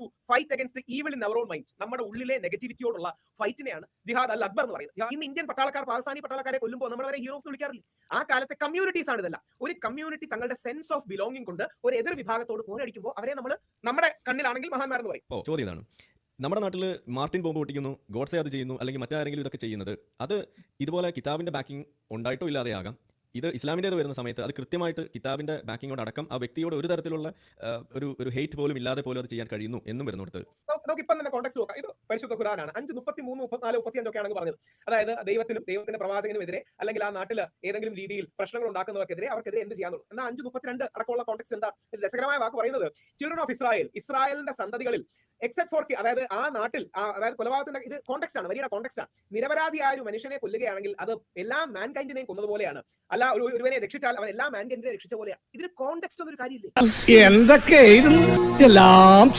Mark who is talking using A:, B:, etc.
A: To fight against the evil in our own mind. നമ്മുടെ ഉള്ളിലെ നെഗറ്റിവിറ്റിയോടുള്ള ഫൈറ്റിനെയാണ് ജിഹാദ് അൽ അക്ബർ എന്ന് പറയുന്നത്. ഇന്ന് ഇന്ത്യൻ പട്ടാളക്കാർ പാകിസ്ഥാനി പട്ടാളക്കാരെ കൊല്ലുമ്പോൾ നമ്മൾ അവരെ ഹീറോസ് വിളിക്കാറില്ല. ആ കാലത്തെ കമ്മ്യൂണിറ്റീസ് ആണ് ഇതല്ല. ഒരു കമ്മ്യൂണിറ്റി തങ്ങളുടെ സെൻസ് ഓഫ് ബിലോങ്ങിങ് കൊണ്ട് ഒരു എതിർ വിഭാഗത്തോട് പോരടിക്കുമ്പോൾ അവരെ നമ്മൾ നമ്മുടെ കണ്ണിലാണെങ്കിൽ മഹാന്മാരെന്ന് പറയും.
B: ചോദ്യം ഇതാണ്, നമ്മുടെ നാട്ടിൽ മാർട്ടിൻ ബോംബ് പൊട്ടിക്കുന്നു, ഗോഡ്സെ അത് ചെയ്യുന്നു, അല്ലെങ്കിൽ മറ്റാരെങ്കിലും ഇതൊക്കെ ചെയ്യുന്നത്, അത് ഇതുപോലെ കിതാബിന്റെ ബാക്കിംഗ് ഉണ്ടായിട്ടോ ഇല്ലാതെയാകാം. ഇത് ഇസ്ലാമിൻ്റേത് വരുന്ന സമയത്ത് അത് കൃത്യമായിട്ട് കിതാബിന്റെ ബാക്കിങ്ങോട് അടക്കം ആ വ്യക്തിയോട് ഒരു തരത്തിലുള്ള ഒരു ഹെയ്റ്റ് പോലും ഇല്ലാതെ പോലും അത് ചെയ്യാൻ കഴിയുന്നു എന്നും വരുന്നിടത്ത്
A: നമുക്ക് ഇപ്പം തന്നെ കോൺടാക്ട് നോക്കാം. ഇത് പരിശുദ്ധ ഖുർആനാണ്. 5:33, 34, 35 ഒക്കെയാണ് പറഞ്ഞത്. അതായത് ദൈവത്തിനും ദൈവത്തിന്റെ പ്രവാചകനും എതിരെ, അല്ലെങ്കിൽ ആ നാട്ടിൽ ഏതെങ്കിലും രീതിയിൽ പ്രശ്നങ്ങൾ ഉണ്ടാക്കുന്നവർക്കെതിരെ അവർക്കെതിരെ എന്ത് ചെയ്യാന്നുള്ളൂ. എന്നാൽ 5:32 അടക്കമുള്ള കോൺടാക്ട് എന്താ? രസകരമായ വാക്ക് പറയുന്നത്, ചിൽഡ്രൻ ഓഫ് ഇസ്രായേൽ, ഇസ്രായേലിന്റെ സന്തതികളിൽ എക്സെപ്റ്റ് ഫോർ, അതായത് ആ നാട്ടിൽ, അതായത് കൊലപാതകത്തിന്റെ ഇത് കോൺടെക്സ്റ്റ് ആണ്, വരിയുടെ കോൺടെക്സ്റ്റ് ആണ്. നിരപരാധിയായ ഒരു മനുഷ്യനെ കൊല്ലുകയാണെങ്കിൽ അത് എല്ലാ മാൻകൈൻഡിനെയും കൊന്നതുപോലെയാണ്. അല്ല, ഒരുവനെ രക്ഷിച്ചാൽ അവൻ എല്ലാ മാൻകൈൻഡിനെ രക്ഷിച്ച പോലെയാണ്. ഇതിന് കോൺടെക്സ്റ്റ് ഒന്നും ഒരു കാര്യമില്ല.
C: എന്തൊക്കെ എല്ലാം